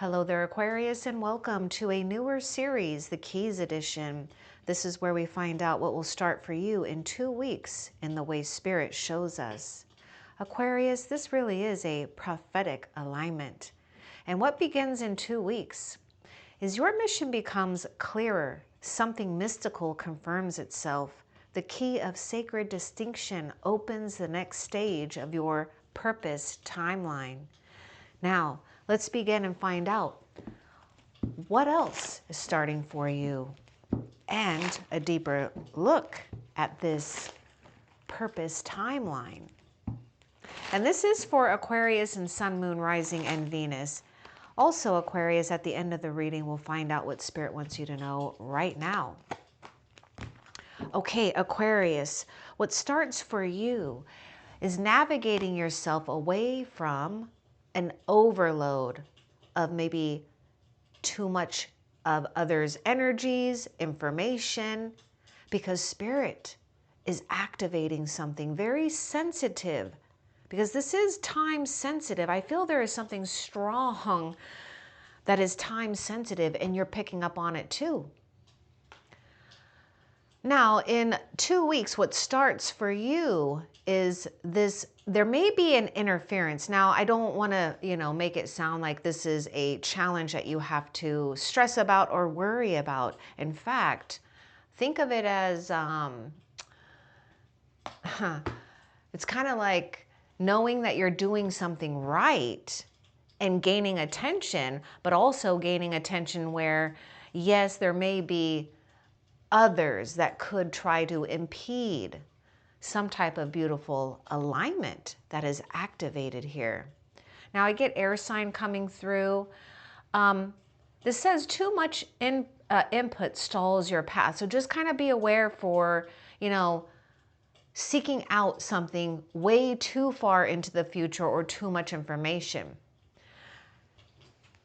Hello there, Aquarius, and welcome to a newer series, the Keys Edition. This is where we find out what will start for you in 2 weeks in the way Spirit shows us. Aquarius, this really is a prophetic alignment. And what begins in 2 weeks is your mission becomes clearer. Something mystical confirms itself. The key of sacred distinction opens the next stage of your purpose timeline. Now, let's begin and find out what else is starting for you and a deeper look at this purpose timeline. And this is for Aquarius and Sun, Moon, Rising, and Venus. Also, Aquarius, at the end of the reading, we'll find out what Spirit wants you to know right now. Okay, Aquarius, what starts for you is navigating yourself away from an overload of maybe too much of others' energies, information, because Spirit is activating something very sensitive, because this is time sensitive. I feel there is something strong that is time sensitive, and you're picking up on it too. Now, in 2 weeks, what starts for you is this, there may be an interference. Now, I don't want to, make it sound like this is a challenge that you have to stress about or worry about. In fact, think of it as, it's kind of like knowing that you're doing something right and gaining attention, but also gaining attention where, yes, there may be others that could try to impede some type of beautiful alignment that is activated here. Now I get air sign coming through. This says too much input stalls your path. So just kind of be aware for, seeking out something way too far into the future or too much information.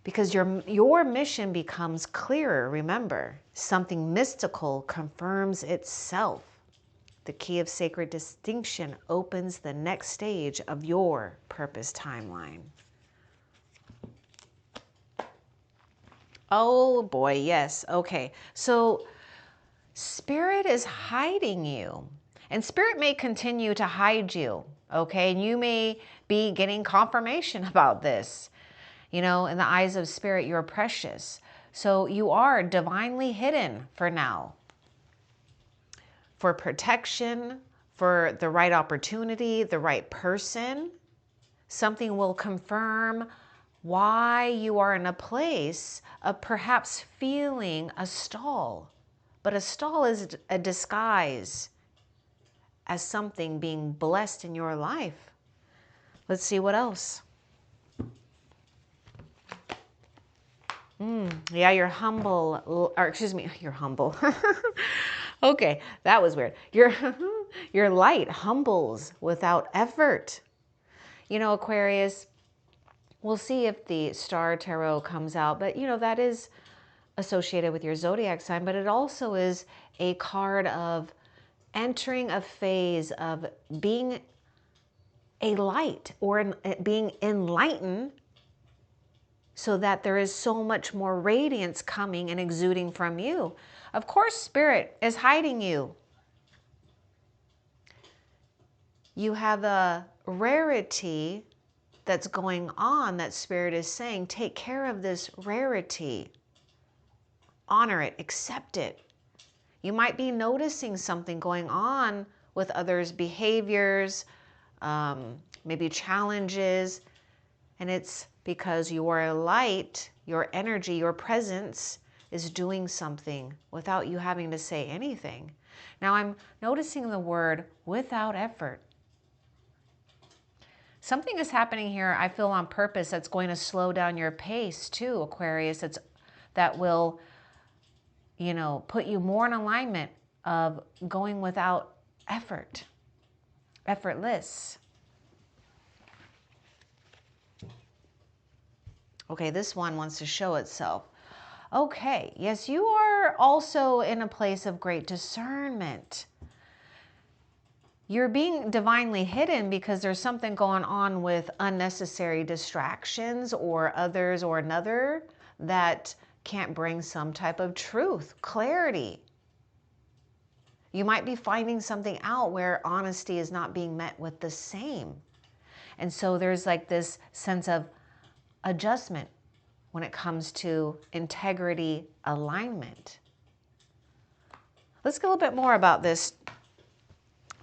Because your mission becomes clearer, remember. Something mystical confirms itself. The key of sacred distinction opens the next stage of your purpose timeline. Oh boy, yes. Okay, so Spirit is hiding you. And Spirit may continue to hide you, okay? And you may be getting confirmation about this. In the eyes of Spirit, you're precious. So you are divinely hidden for now. For protection, for the right opportunity, the right person. Something will confirm why you are in a place of perhaps feeling a stall. But a stall is a disguise as something being blessed in your life. Let's see what else. Yeah, you're humble, or excuse me, you're humble. Okay, that was weird. Your light humbles without effort. Aquarius, we'll see if the Star Tarot comes out, but that is associated with your zodiac sign, but it also is a card of entering a phase of being a light or being enlightened, so that there is so much more radiance coming and exuding from you. Of course, Spirit is hiding you. You have a rarity that's going on that Spirit is saying, take care of this rarity. Honor it, accept it. You might be noticing something going on with others' behaviors, maybe challenges, and it's because you are a light, your energy, your presence is doing something without you having to say anything. Now I'm noticing the word without effort. Something is happening here, I feel, on purpose, that's going to slow down your pace too, Aquarius. That will, put you more in alignment of going without effort, effortless. Okay, this one wants to show itself. Okay, yes, you are also in a place of great discernment. You're being divinely hidden because there's something going on with unnecessary distractions or others or another that can't bring some type of truth, clarity. You might be finding something out where honesty is not being met with the same. And so there's like this sense of adjustment when it comes to integrity alignment. Let's get a little bit more about this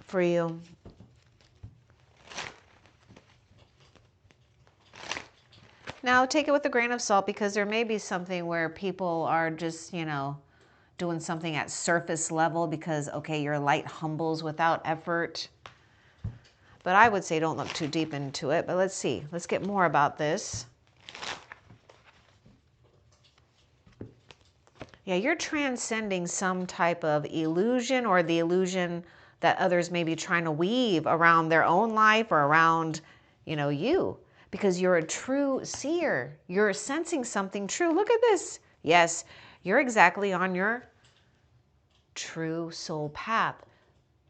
for you. Now, take it with a grain of salt because there may be something where people are just, doing something at surface level because, okay, your light humbles without effort. But I would say don't look too deep into it. But let's see. Let's get more about this. Yeah, you're transcending some type of illusion or the illusion that others may be trying to weave around their own life or around, you. Because you're a true seer. You're sensing something true. Look at this. Yes, you're exactly on your true soul path.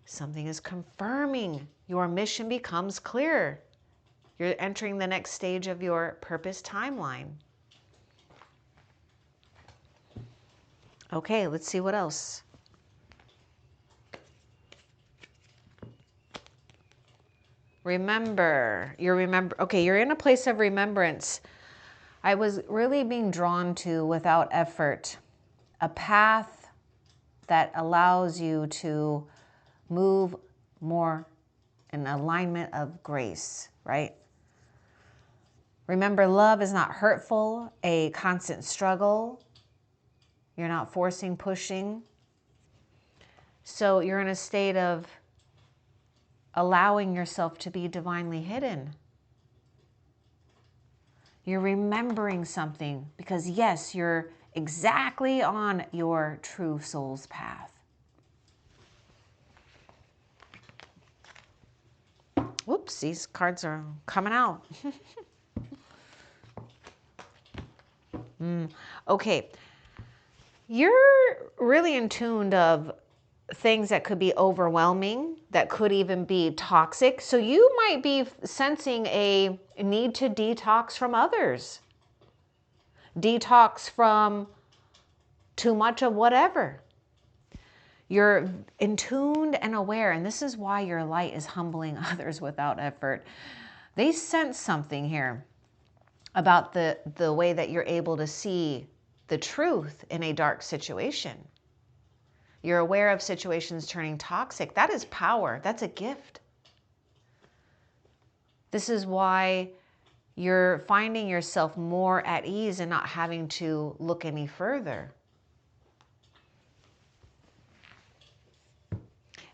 Something is confirming. Your mission becomes clear. You're entering the next stage of your purpose timeline. Okay, let's see what else. Remember, you're in a place of remembrance. I was really being drawn to, without effort, a path that allows you to move more in alignment of grace, right? Remember, love is not hurtful, a constant struggle. You're not forcing, pushing. So you're in a state of allowing yourself to be divinely hidden. You're remembering something because, yes, you're exactly on your true soul's path. Whoops, these cards are coming out. Okay. You're really in tune of things that could be overwhelming, that could even be toxic. So you might be sensing a need to detox from others. Detox from too much of whatever. You're in tuned and aware, and this is why your light is humbling others without effort. They sense something here about the way that you're able to see the truth in a dark situation. You're aware of situations turning toxic. That is power. That's a gift. This is why you're finding yourself more at ease and not having to look any further.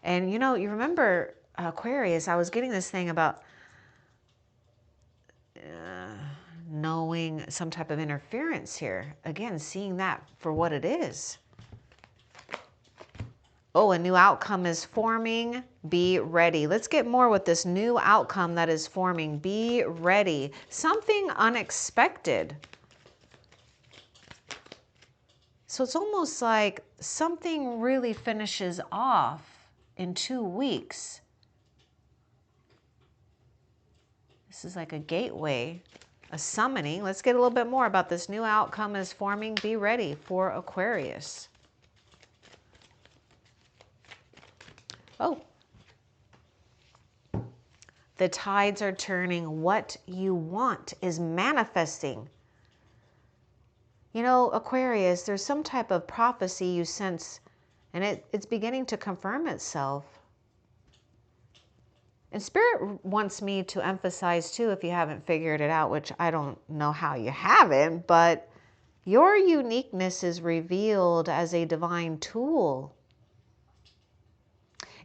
And you remember Aquarius, I was getting this thing about knowing some type of interference here. Again, seeing that for what it is. Oh, a new outcome is forming. Be ready. Let's get more with this new outcome that is forming. Be ready. Something unexpected. So it's almost like something really finishes off in 2 weeks. This is like a gateway, a summoning. Let's get a little bit more about this new outcome is forming. Be ready for Aquarius. Oh, the tides are turning. What you want is manifesting. Aquarius, there's some type of prophecy you sense, and it's beginning to confirm itself. And Spirit wants me to emphasize too, if you haven't figured it out, which I don't know how you haven't, but your uniqueness is revealed as a divine tool.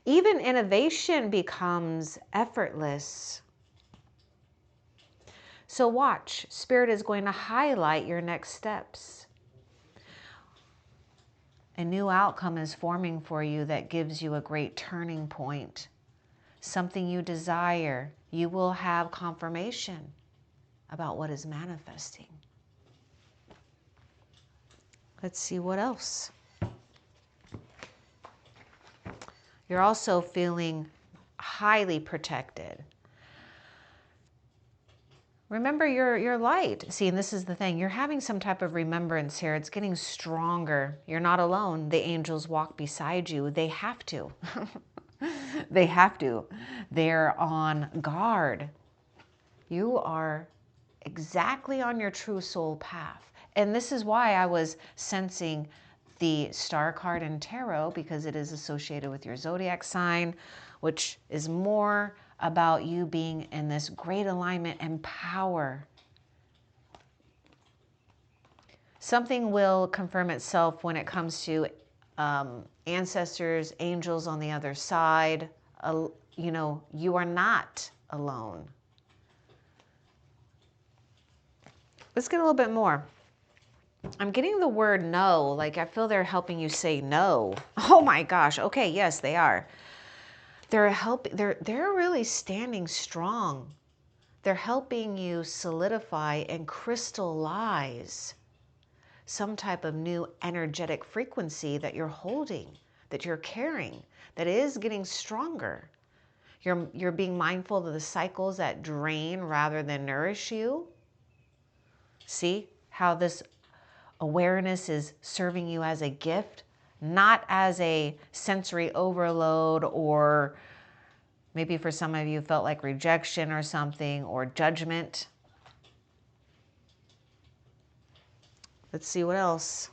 Even innovation becomes effortless. So watch, Spirit is going to highlight your next steps. A new outcome is forming for you that gives you a great turning point. Something you desire, you will have confirmation about what is manifesting. Let's see what else. You're also feeling highly protected. Remember your light. See, and this is the thing. You're having some type of remembrance here. It's getting stronger. You're not alone. The angels walk beside you. They have to. They have to. They're on guard. You are exactly on your true soul path. And this is why I was sensing the star card in tarot, because it is associated with your zodiac sign, which is more about you being in this great alignment and power. Something will confirm itself when it comes to ancestors, angels on the other side. You know, you are not alone. Let's get a little bit more. I'm getting the word no, like I feel they're helping you say no. Oh my gosh. Okay, yes, they are. They're really standing strong. They're helping you solidify and crystallize some type of new energetic frequency that you're holding, that you're carrying, that is getting stronger. You're being mindful of the cycles that drain rather than nourish you. See how this awareness is serving you as a gift, not as a sensory overload, or maybe for some of you felt like rejection or something, or judgment. Let's see what else.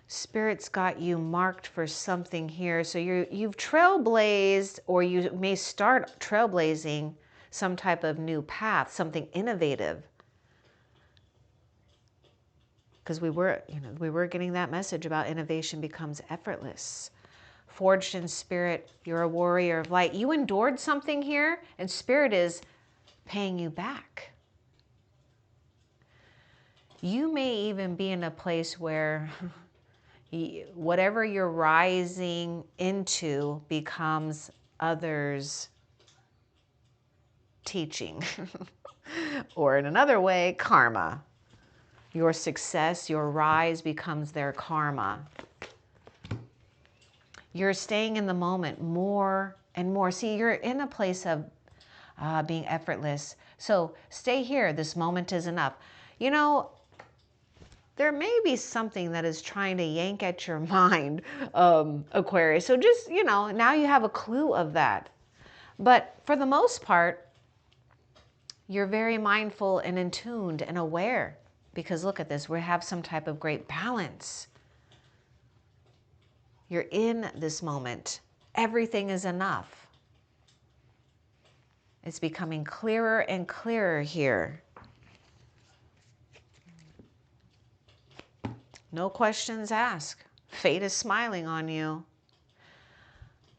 Spirit's got you marked for something here. So you've trailblazed, or you may start trailblazing some type of new path, something innovative. Because we were getting that message about innovation becomes effortless. Forged in spirit, you're a warrior of light. You endured something here, and spirit is paying you back. You may even be in a place where whatever you're rising into becomes others' teaching. Or in another way, karma. Your success, your rise becomes their karma. You're staying in the moment more and more. See, you're in a place of being effortless. So stay here. This moment is enough. You know, there may be something that is trying to yank at your mind, Aquarius. So just, you know, now you have a clue of that. But for the most part, you're very mindful and in tuned and aware. Because look at this, we have some type of great balance. You're in this moment. Everything is enough. It's becoming clearer and clearer here. No questions asked. Fate is smiling on you.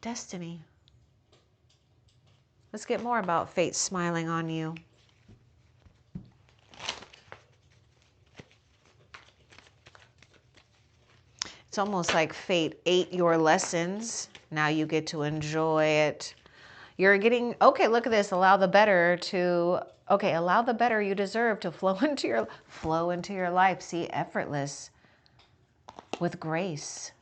Destiny. Let's get more about fate smiling on you. It's almost like fate ate your lessons. Now you get to enjoy it. You're getting, okay, look at this. Allow the better you deserve to flow into your life. See, effortless, with grace.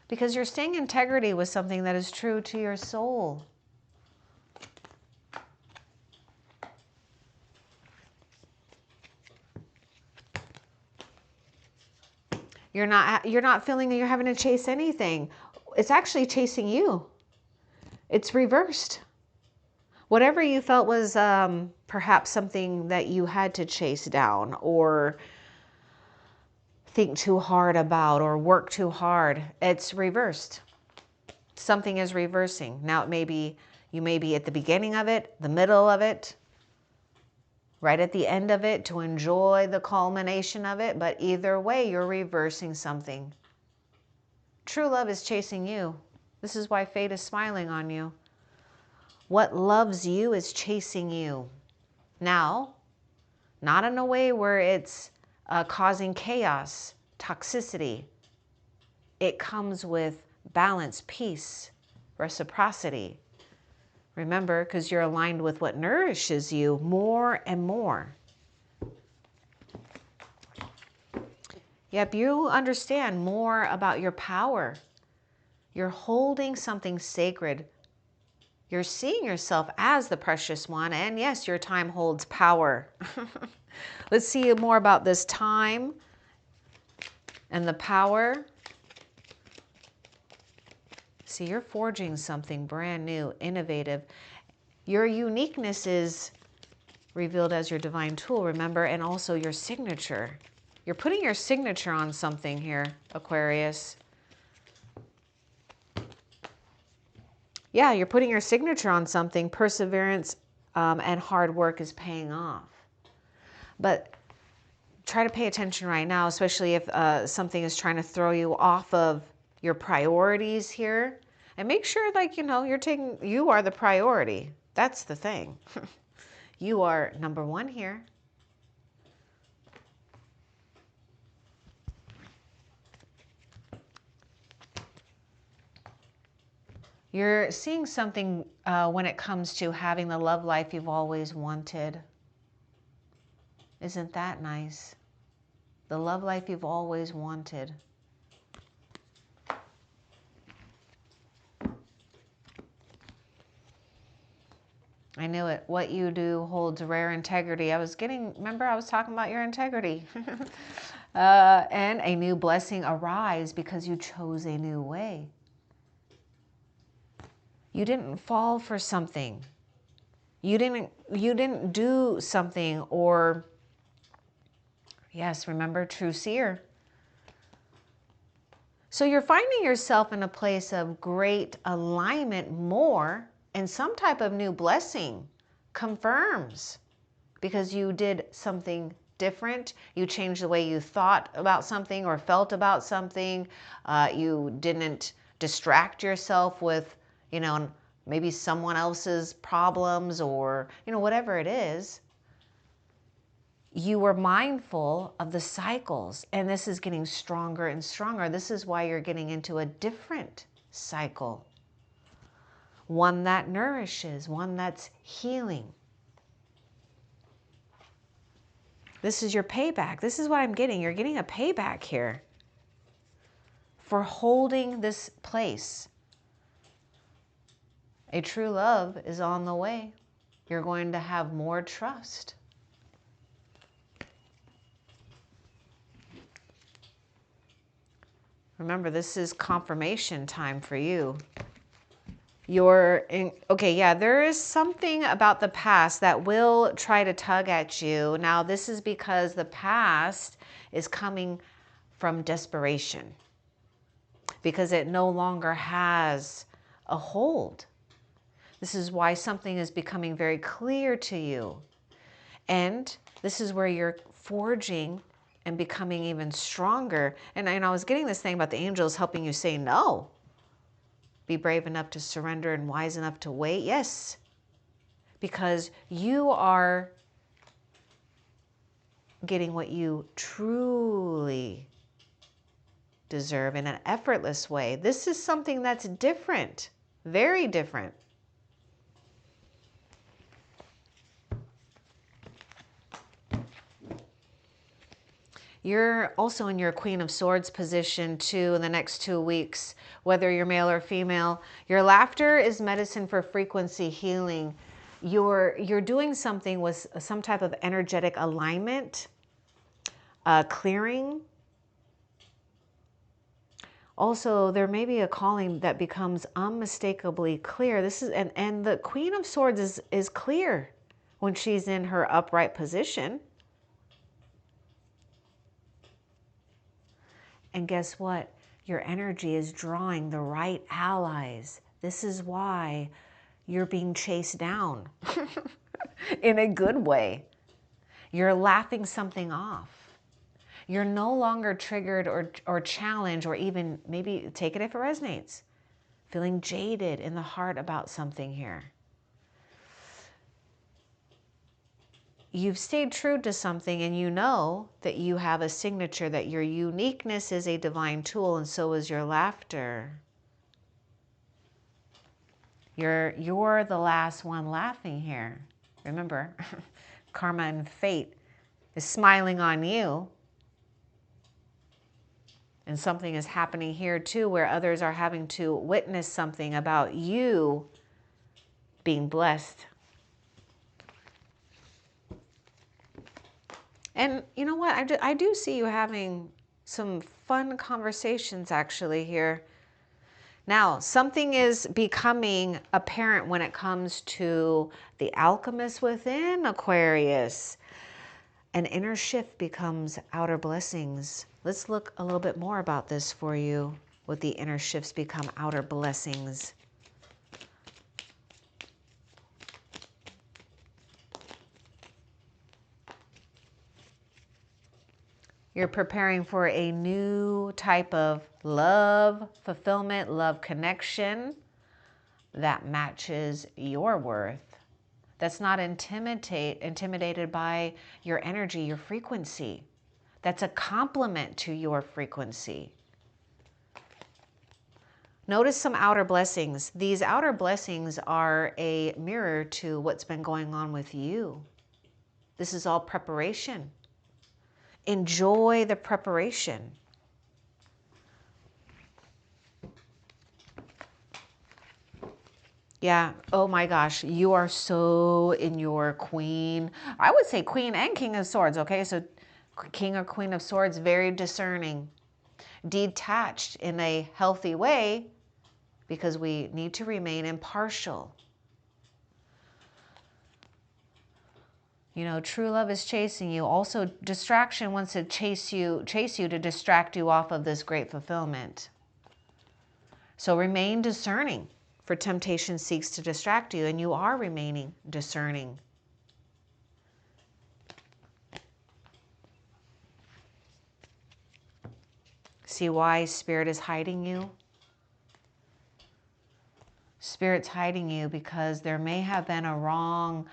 Because you're staying in integrity with something that is true to your soul. You're not feeling that you're having to chase anything. It's actually chasing you. It's reversed. Whatever you felt was perhaps something that you had to chase down or think too hard about or work too hard, it's reversed. Something is reversing. Now you may be at the beginning of it, the middle of it, right at the end of it to enjoy the culmination of it, but either way, you're reversing something. True love is chasing you. This is why fate is smiling on you. What loves you is chasing you. Now, not in a way where it's causing chaos, toxicity. It comes with balance, peace, reciprocity. Remember, because you're aligned with what nourishes you more and more. Yep, you understand more about your power. You're holding something sacred. You're seeing yourself as the precious one. And yes, your time holds power. Let's see more about this time and the power. See, you're forging something brand new, innovative. Your uniqueness is revealed as your divine tool, remember, and also your signature. You're putting your signature on something here, Aquarius. Yeah, you're putting your signature on something. Perseverance and hard work is paying off. But try to pay attention right now, especially if something is trying to throw you off of your priorities here. And make sure, like, you know, you are the priority. That's the thing. You are number one here. You're seeing something when it comes to having the love life you've always wanted. Isn't that nice? The love life you've always wanted. I knew it. What you do holds rare integrity. Remember I was talking about your integrity. And a new blessing arise because you chose a new way. You didn't fall for something. You didn't do something, or yes, remember, true seer. So you're finding yourself in a place of great alignment more, and some type of new blessing confirms because you did something different. You changed the way you thought about something or felt about something. You didn't distract yourself with, you know, maybe someone else's problems or, you know, whatever it is. You were mindful of the cycles, and this is getting stronger and stronger. This is why you're getting into a different cycle. One that nourishes, one that's healing. This is your payback. This is what I'm getting. You're getting a payback here for holding this place. A true love is on the way. You're going to have more trust. Remember, this is confirmation time for you. Okay, yeah, there is something about the past that will try to tug at you. Now, this is because the past is coming from desperation, because it no longer has a hold. This is why something is becoming very clear to you. And this is where you're forging and becoming even stronger. And I was getting this thing about the angels helping you say no. Be brave enough to surrender and wise enough to wait. Yes, because you are getting what you truly deserve in an effortless way. This is something that's different, very different. You're also in your Queen of Swords position too in the next 2 weeks, whether you're male or female. Your laughter is medicine for frequency healing. You're doing something with some type of energetic alignment, clearing. Also, there may be a calling that becomes unmistakably clear. And the Queen of Swords is clear when she's in her upright position. And guess what? Your energy is drawing the right allies. This is why you're being chased down in a good way. You're laughing something off. You're no longer triggered or challenged, or even maybe take it if it resonates, feeling jaded in the heart about something here. You've stayed true to something, and you know that you have a signature, that your uniqueness is a divine tool, and so is your laughter. You're the last one laughing here. Remember, karma and fate is smiling on you. And something is happening here too, where others are having to witness something about you being blessed. And you know what? I do see you having some fun conversations actually here. Now, something is becoming apparent when it comes to the alchemist within Aquarius. An inner shift becomes outer blessings. Let's look a little bit more about this for you. What the inner shifts become outer blessings. You're preparing for a new type of love, fulfillment, love connection that matches your worth. That's not intimidated by your energy, your frequency. That's a complement to your frequency. Notice some outer blessings. These outer blessings are a mirror to what's been going on with you. This is all preparation. Enjoy the preparation. Yeah. Oh my gosh. You are so in your queen. I would say queen and king of swords. Okay. So king or queen of swords, very discerning, detached in a healthy way, because we need to remain impartial. You know, true love is chasing you. Also, distraction wants to chase you to distract you off of this great fulfillment. So remain discerning, for temptation seeks to distract you, and you are remaining discerning. See why Spirit is hiding you? Spirit's hiding you because there may have been a wrong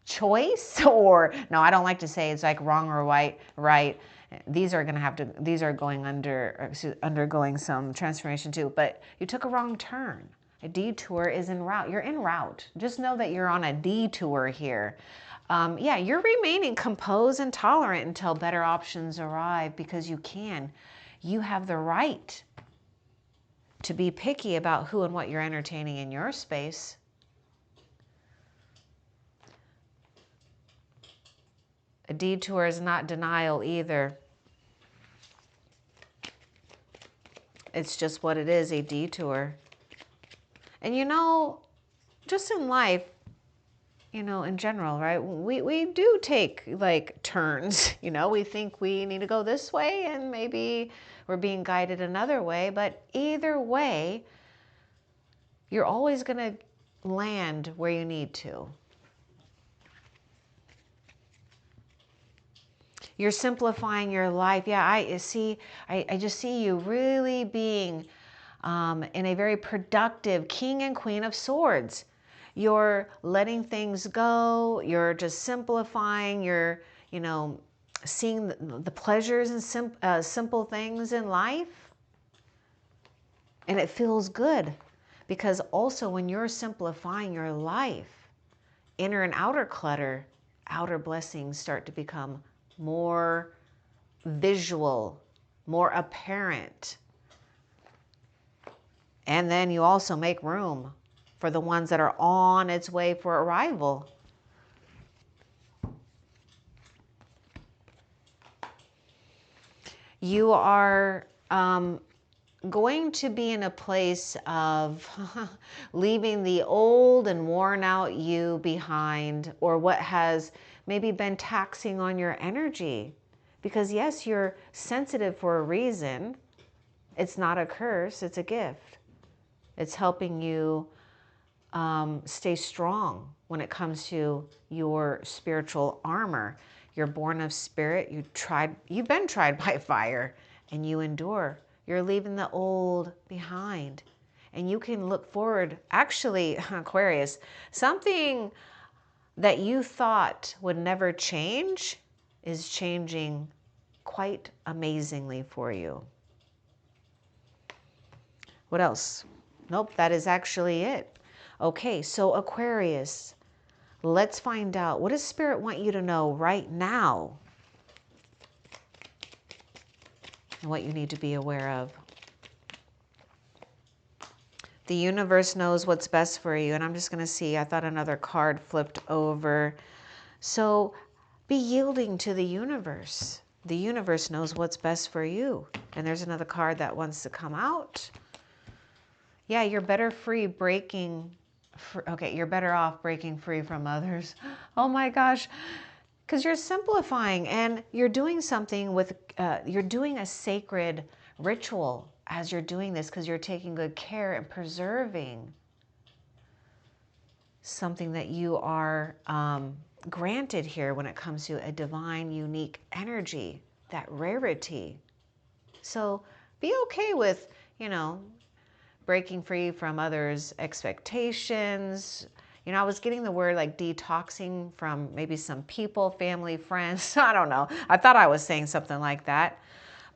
choice, or no, I don't like to say it's like wrong or right. These are going undergoing some transformation too, but you took a wrong turn. A detour is en route. You're en route. Just know that you're on a detour here. Yeah, you're remaining composed and tolerant until better options arrive, because you can. You have the right to be picky about who and what you're entertaining in your space. A detour is not denial either. It's just what it is, a detour. And you know, just in life, you know, in general, right? We do take like turns, you know, we think we need to go this way and maybe we're being guided another way, but either way, you're always going to land where you need to. You're simplifying your life. Yeah, I just see you really being in a very productive king and queen of swords. You're letting things go. You're just simplifying. You're, you know, seeing the pleasures and simple things in life. And it feels good, because also when you're simplifying your life, inner and outer clutter, outer blessings start to become more visual, more apparent. And then you also make room for the ones that are on its way for arrival. You are going to be in a place of leaving the old and worn out you behind, or what has maybe been taxing on your energy. Because yes, you're sensitive for a reason. It's not a curse, it's a gift. It's helping you stay strong when it comes to your spiritual armor. You're born of spirit. You've been tried by fire, and you endure. You're leaving the old behind, and you can look forward. Actually, Aquarius, something that you thought would never change is changing quite amazingly for you. What else? Nope, that is actually it. Okay, so Aquarius, let's find out, what does Spirit want you to know right now? and what you need to be aware of. The universe knows what's best for you. And I'm just going to see, I thought another card flipped over. So be yielding to the universe. The universe knows what's best for you. And there's another card that wants to come out. Yeah, you're better free breaking. Okay, you're better off breaking free from others. Oh my gosh. Because you're simplifying and you're doing something with, you're doing a sacred ritual as you're doing this, because you're taking good care and preserving something that you are granted here when it comes to a divine, unique energy, that rarity. So be okay with, you know, breaking free from others' expectations. You know, I was getting the word like detoxing from maybe some people, family, friends. I don't know. I thought I was saying something like that,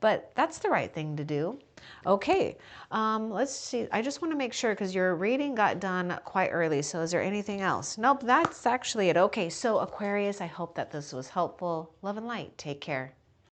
but that's the right thing to do. Okay, let's see. I just want to make sure, because your reading got done quite early. So is there anything else? Nope, that's actually it. Okay, so Aquarius, I hope that this was helpful. Love and light. Take care.